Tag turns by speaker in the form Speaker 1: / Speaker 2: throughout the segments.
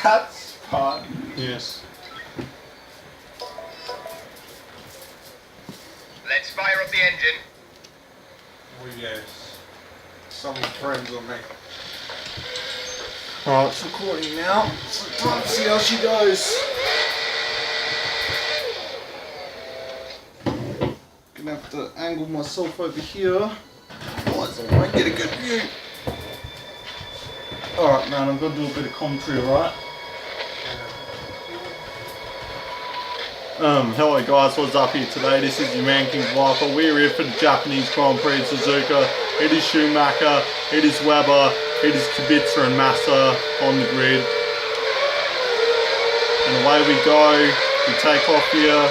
Speaker 1: That's fun.
Speaker 2: Yes.
Speaker 3: Let's fire up the engine.
Speaker 1: Oh yes. Someone friends on me.
Speaker 2: Alright.
Speaker 1: It's recording now. So time to see how she goes. Gonna have to angle myself over here. Otherwise I won't get a good view. Alright man, I'm gonna do a bit of commentary, right?
Speaker 2: Hello guys, what's up here today? This is your Man King Viper. We're here for the Japanese Grand Prix Suzuka. It is Schumacher, it is Weber, it is Kubica and Massa on the grid. And away we go, we take off here.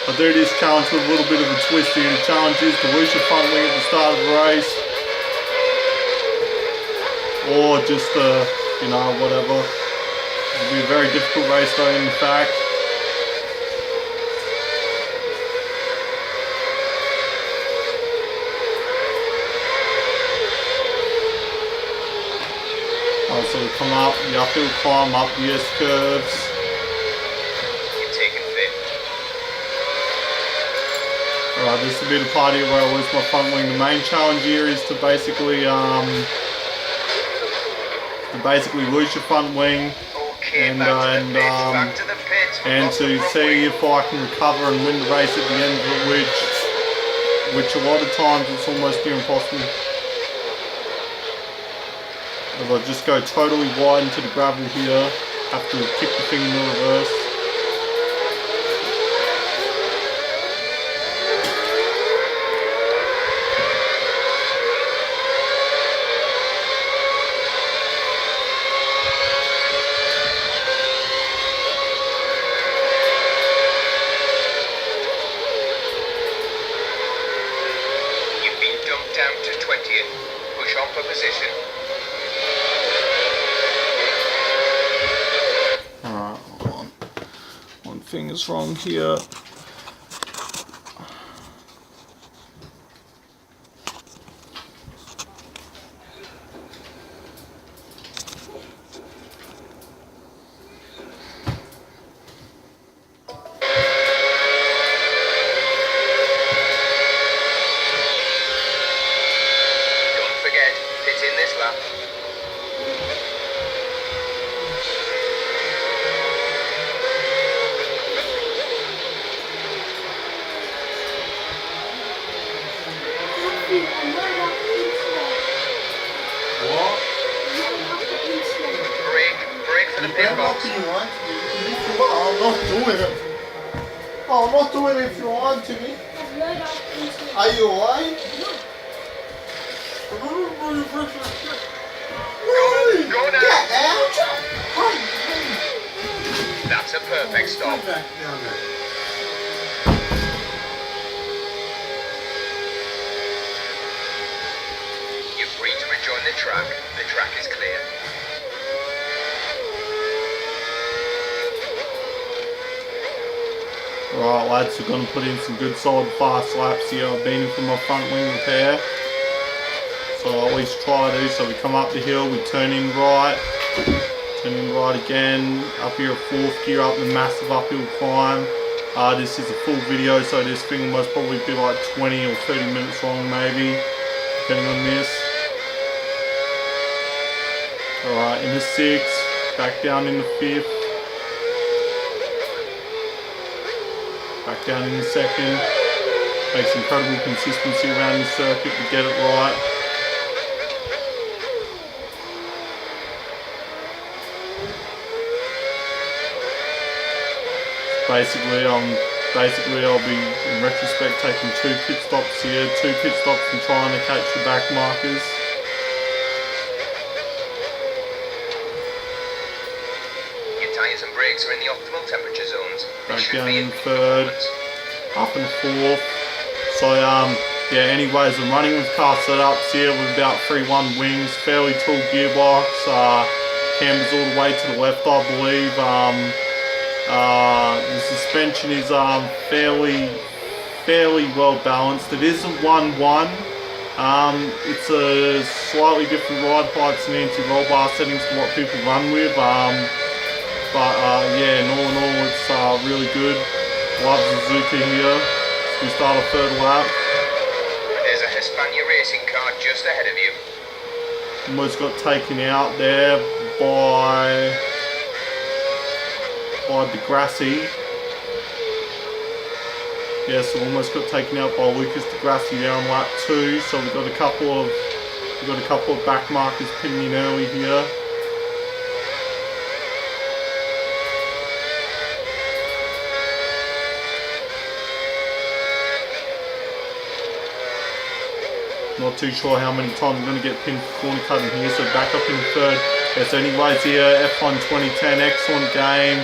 Speaker 2: I do this challenge with a little bit of a twist here. The challenge is to lose your front wing at the start of the race. Or just, you know, whatever. It'll be a very difficult race though, in fact. So we come up the uphill climb, up the S-curves.
Speaker 3: You're taking fifth.
Speaker 2: Alright, this will be the part here where I lose my front wing. The main challenge here is to basically lose your front wing
Speaker 3: Okay,
Speaker 2: and
Speaker 3: back to the pits.
Speaker 2: and to see if I can recover and win the race at the end of it, which a lot of times it's almost near impossible. As I just go totally wide into the gravel here, have to kick the thing in the reverse.
Speaker 3: You've been dumped down to 20th. Push on for position.
Speaker 1: Alright, hold on. One thing is wrong here.
Speaker 3: Don't forget, pit in this lap.
Speaker 1: What?
Speaker 3: Brake for the pit box.
Speaker 1: I'm not doing it. Oh, I'm not doing it if you want to me. Are you alright?
Speaker 3: Go now.
Speaker 1: Get out!
Speaker 3: That's a perfect stop. You're free to rejoin the track. The track is clear.
Speaker 2: Right lads, we're going to put in some good solid fast laps here. I've been in for my front wing repair. So I always try to. So we come up the hill, we turn in right again, up here at 4th gear, up the massive uphill climb. This is a full video, so this thing will most probably be like 20 or 30 minutes long maybe, depending on this. Alright, in the 6th, back down in the 5th. Back down in the 2nd. Makes incredible consistency around the circuit to get it right. Basically I'll be in retrospect taking 2 pit stops here, 2 pit stops and trying to catch the back markers.
Speaker 3: Your tyres and brakes are in the optimal temperature zones. They
Speaker 2: Back
Speaker 3: should
Speaker 2: down
Speaker 3: be
Speaker 2: in
Speaker 3: in
Speaker 2: 3rd, up in 4th. So yeah, anyways, I'm running with car setups here with about 3-1 wings, fairly tall gearbox, cambers all the way to the left I believe. The suspension is fairly well balanced. It is a 1-1. It's a slightly different ride heights and anti-roll bar settings to what people run with. yeah, in all, it's really good. Love Suzuka here. So we start a third lap.
Speaker 3: There's a Hispania racing car just ahead of you.
Speaker 2: Almost got taken out there by Degrassi. Yeah, so almost got taken out by Lucas Degrassi there on lap 2. So we've got a couple of back markers pinning in early here. Not too sure how many times I'm going to get pinned for corner cutting here, so back up in third. Yes, anyways here, F1 2010, excellent game,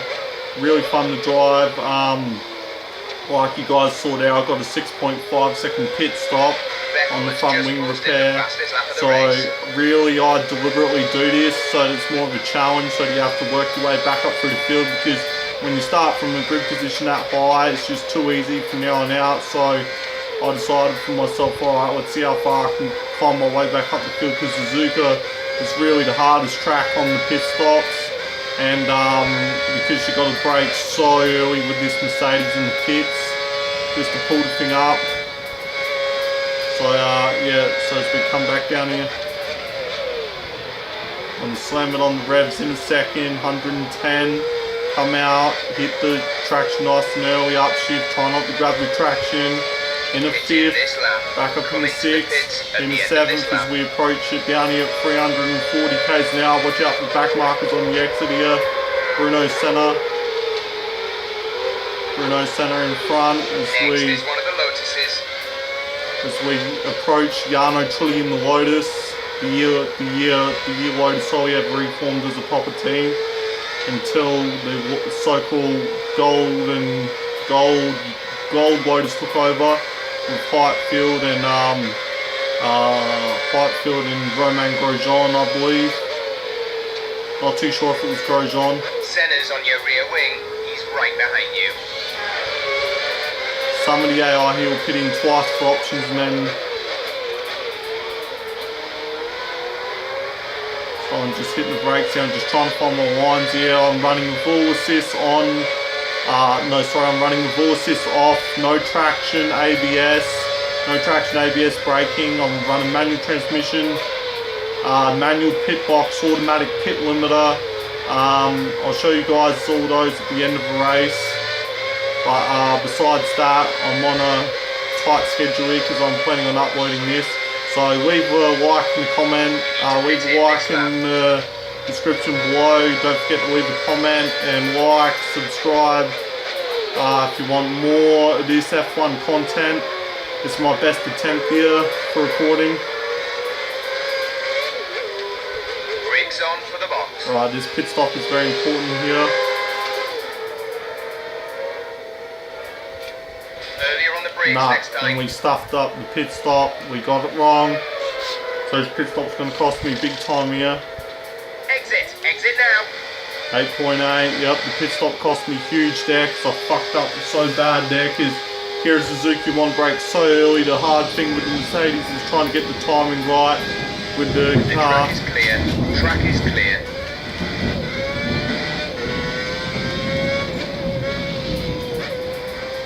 Speaker 2: really fun to drive. Like you guys saw there, I got a 6.5 second pit stop on the front wing repair. So really I deliberately do this so that it's more of a challenge, so you have to work your way back up through the field, because when you start from a grid position that high, it's just too easy from now on out. So I decided for myself, alright, let's see how far I can climb my way back up the field, because Suzuka is really the hardest track on the pit stops. And because you got to brake so early with this Mercedes in the pits, just to pull the thing up. So yeah, so as we come back down here, I'm going to slam it on the revs in a second, 110, come out, hit the traction nice and early, upshift, try not to grab the traction. In a fifth, back up in the sixth, in the seventh as we approach it down here at 340 k's an hour. Watch out for the back markers on the exit here. Bruno Senna in front as we approach Jarno Trulli in the Lotus. The year Lotus Ollie have reformed as a proper team until the so-called gold Lotus took over with Heightfield and Romain Grosjean, I believe. Not too sure if it was Grosjean.
Speaker 3: Senna's on your rear wing. He's right behind you.
Speaker 2: Some of the AI here will pit in twice for options, and then so I'm just hitting the brakes here. I'm just trying to find my lines here. I'm running the full assist on. I'm running the full assist off. No traction, ABS. No traction, ABS braking. I'm running manual transmission. Manual pit box, automatic pit limiter. I'll show you guys all those at the end of the race. But besides that, I'm on a tight schedule here because I'm planning on uploading this. So leave a like in the comment, leave a like in the description below. Don't forget to leave a comment and like, subscribe if you want more of this F1 content. This is my best attempt here for recording.
Speaker 3: Brakes on for the box.
Speaker 2: Alright, this pit stop is very important here.
Speaker 3: Earlier on the brakes next time.
Speaker 2: And we stuffed up the pit stop. We got it wrong. So this pit stop's going to cost me big time here.
Speaker 3: Exit now.
Speaker 2: 8.8, yep, the pit stop cost me huge there because I fucked up so bad there, because here at Suzuki one brake so early. The hard thing with the Mercedes is trying to get the timing right with the car.
Speaker 3: Track is clear. Track is clear.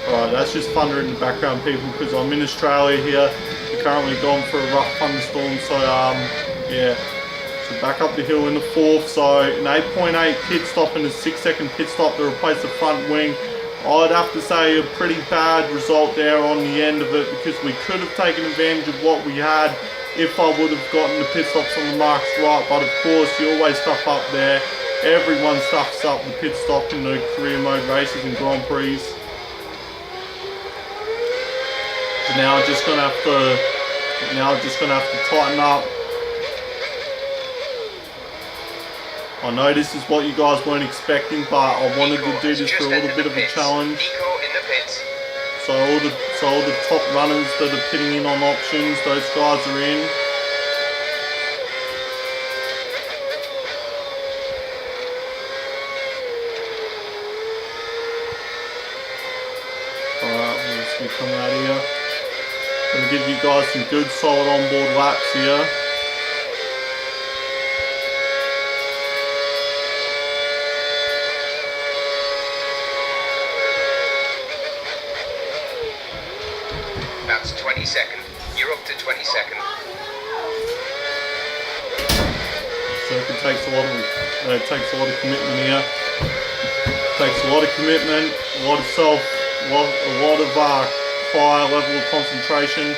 Speaker 2: Alright, that's just thunder in the background, people, because I'm in Australia here. We're currently going for a rough thunderstorm, so yeah. So back up the hill in the fourth, so an 8.8 pit stop and a 6-second pit stop to replace the front wing. I'd have to say a pretty bad result there on the end of it, because we could have taken advantage of what we had if I would have gotten the pit stops on the marks right. But of course, you always stuff up there. Everyone stuffs up the pit stop in the career mode races and Grand Prix. So now I'm just gonna have to tighten up. I know this is what you guys weren't expecting, but I wanted to do this for a little bit of a challenge. So all the top runners that are pitting in on options, those guys are in. Alright, as we come out here, I'm going to give you guys some good solid onboard laps here.
Speaker 3: That's 22nd. You're up to 22nd.
Speaker 2: Circuit takes a lot of commitment here. Takes a lot of commitment, a lot of high level of concentration.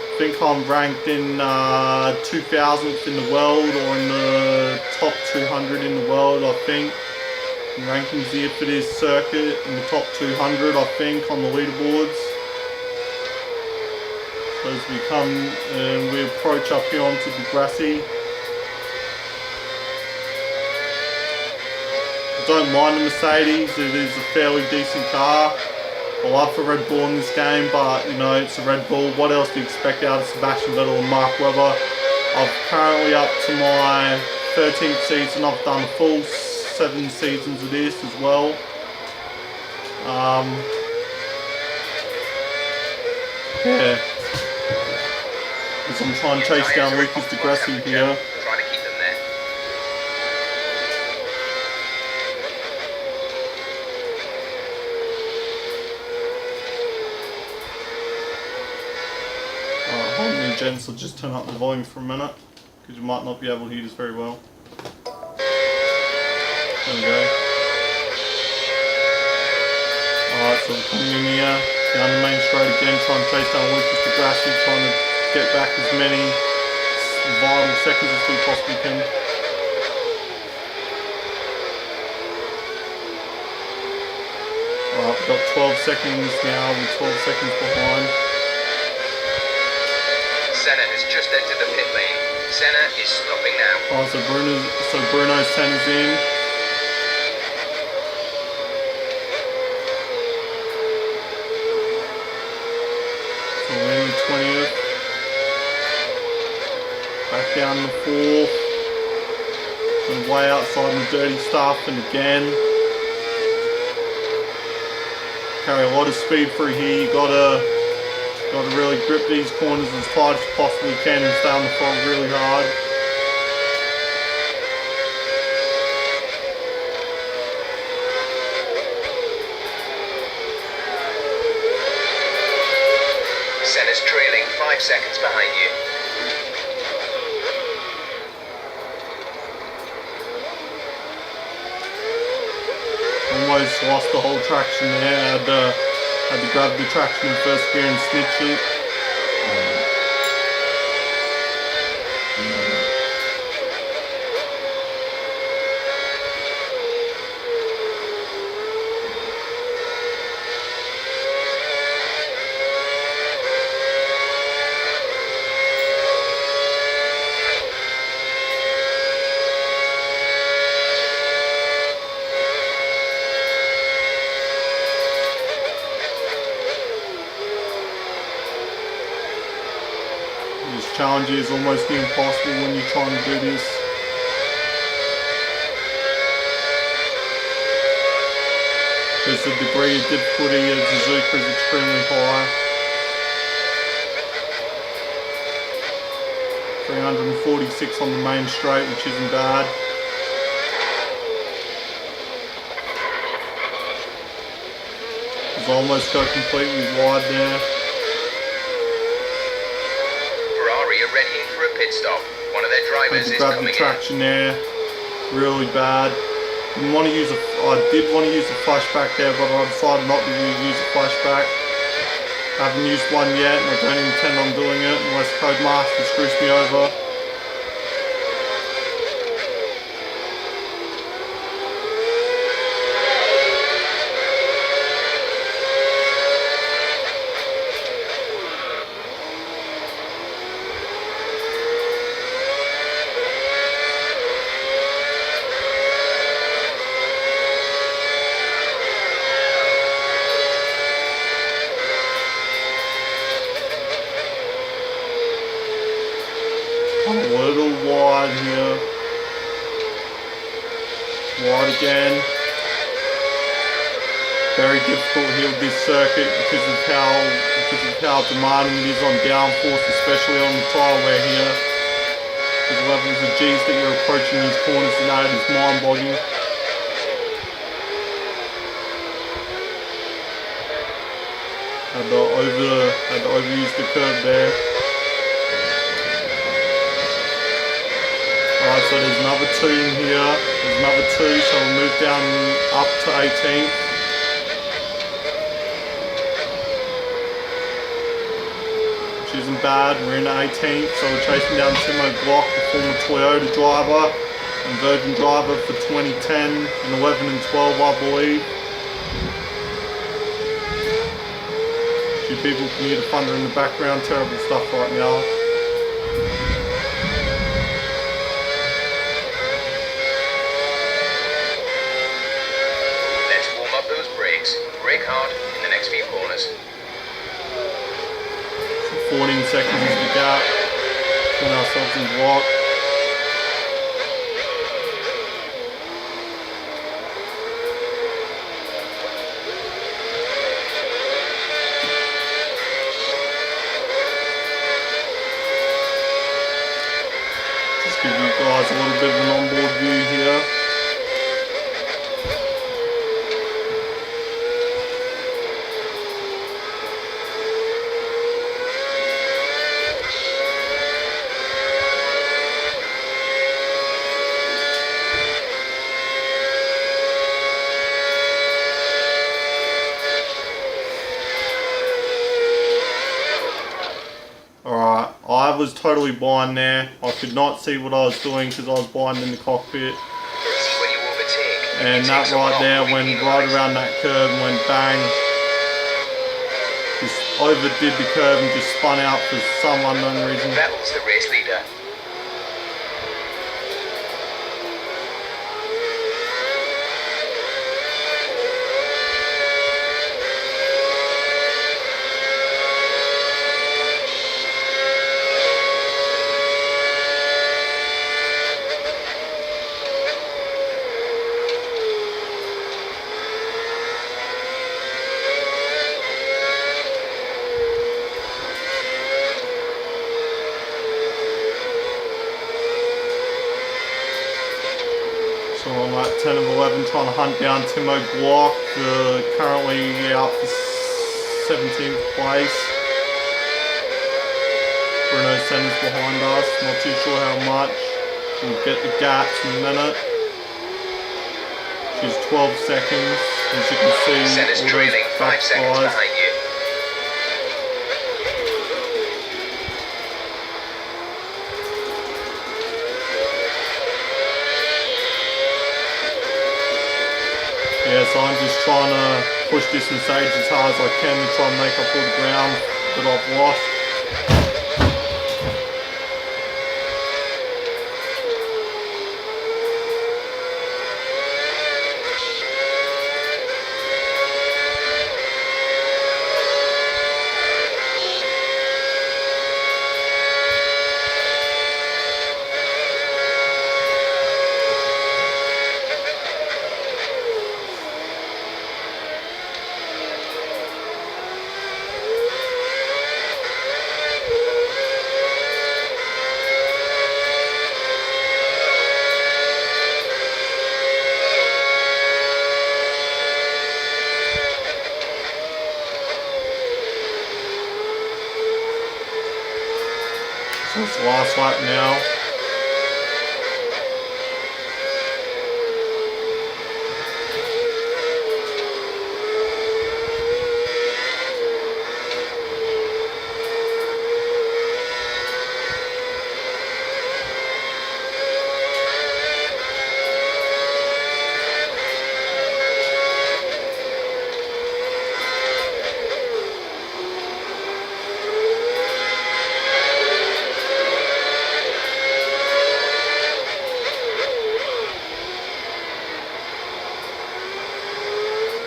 Speaker 2: I think I'm ranked in 2000th in the world, or in the top 200 in the world, I think. Rankings here for this circuit in the top 200, I think, on the leaderboards. So as we come and we approach up here onto the grassy, I don't mind the Mercedes. It is a fairly decent car. I love for Red Bull in this game, but you know, it's a Red Bull. What else do you expect out of Sebastian Vettel and Mark Webber? I'm currently up to my 13th season. I've done a full 7 seasons of this as well. Yeah. As I'm trying to chase down Lucas Di Grassi here.
Speaker 3: Try to keep them there.
Speaker 2: Hold on, gents, I'll just turn up the volume for a minute, because you might not be able to hear this very well. There we go. Alright, so we're coming in here, down the main straight again, trying to chase down Lucas Di Grassi, trying to get back as many vital seconds as we possibly can. Alright, we've got 12 seconds now, we're 12 seconds behind.
Speaker 3: Senna has just entered the pit lane. Senna is stopping now.
Speaker 2: Alright, so Bruno Senna's in. So we're in the 20th. Back down the 4th. And way outside the dirty stuff, and again. Carry a lot of speed through here. You gotta really grip these corners as tight as you possibly can and stay on the front really hard.
Speaker 3: Senna's trailing 5 seconds behind you.
Speaker 2: Almost lost the whole traction there. Had to grab the traction in first gear and snitch it. This challenge is almost impossible when you're trying to do this. Because the degree of difficulty of Suzuka is extremely high. 346 on the main straight, which isn't bad. It's almost got completely wide there.
Speaker 3: Readying for a pit stop. One of their drivers is
Speaker 2: grab
Speaker 3: coming
Speaker 2: the traction there, really bad. I did want to use a flashback there, but I decided not to use a flashback. I haven't used one yet, and I don't intend on doing it unless Codemaster screws me over. A little wide here. Wide again. Very difficult here with this circuit because of how demanding it is on downforce, especially on the tyre wear here. The levels of G's that you're approaching these corners tonight is mind-boggling. Had to overuse the curb there. Alright, so there's another 2 in here. There's another 2, so we'll move down up to 18th. Which isn't bad. We're in 18th, so we're chasing down Timo Glock, the former Toyota driver and Virgin driver for 2010 and 11 and 12, I believe. A few people can hear the thunder in the background. Terrible stuff right now.
Speaker 3: Brake hard in the next few corners.
Speaker 2: 14 seconds is the gap. Put ourselves in block. Just give you guys a little bit of an onboard view here. Alright, I was totally blind there. I could not see what I was doing because I was blind in the cockpit. And that right there went right around that curve and went bang. Just overdid the curve and just spun out for some unknown reason.
Speaker 3: Vettel's the race leader.
Speaker 2: So I'm like 10 of 11 trying to hunt down Timo Glock, currently out for 17th place. Bruno Senna's behind us, not too sure how much. We'll get the gaps in a minute. She's 12 seconds, as you can see.
Speaker 3: Senna's trailing 5 seconds behind you.
Speaker 2: Yeah, so I'm just trying to push this Mercedes as hard as I can to try and make up all the ground that I've lost. So it's the last lap now.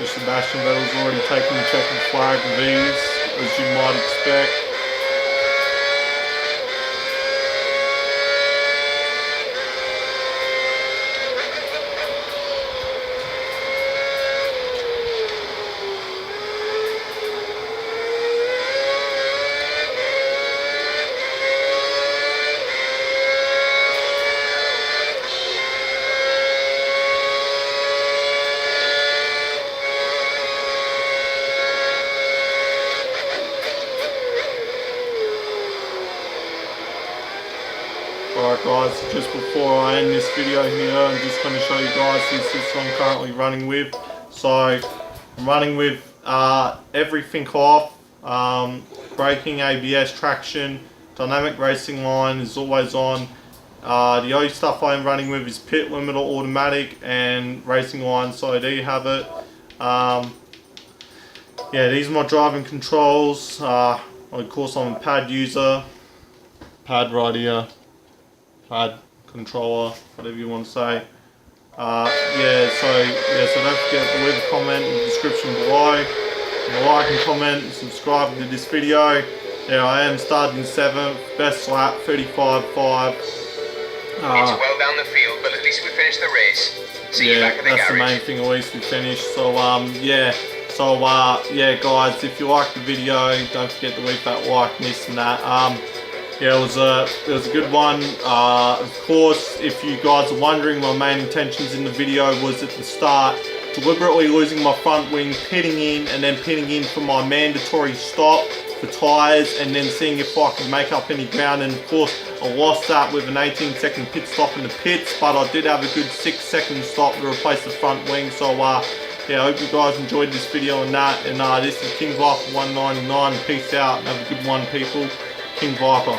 Speaker 2: Sebastian Vettel's already taken the checkered flag of ease, as you might expect. just before I end this video here, I'm just going to show you guys this is what I'm currently running with. So I'm running with everything off, braking, ABS, traction, dynamic racing line is always on. The only stuff I'm running with is pit limiter automatic and racing line, so there you have it. Yeah, these are my driving controls. Of course I'm a pad user, pad right here, pad controller, whatever you want to say. So don't forget to leave a comment in the description below, and like and comment and subscribe to this video. Yeah, I am starting 7th, best lap 35.5.
Speaker 3: It's well down the field, but at least we finished the race. See you back at the
Speaker 2: that's
Speaker 3: garage.
Speaker 2: the main thing, at least we finished. So yeah guys, if you liked the video, don't forget to leave that like and this and that. Yeah, it was a good one. Of course, if you guys are wondering, my main intentions in the video was at the start deliberately losing my front wing, pitting in, and then pitting in for my mandatory stop for tyres, and then seeing if I could make up any ground. And of course I lost that with an 18-second pit stop in the pits, but I did have a good 6-second stop to replace the front wing. So yeah, I hope you guys enjoyed this video and that, and this is King Viper 199. Peace out and have a good one, people. King Viper.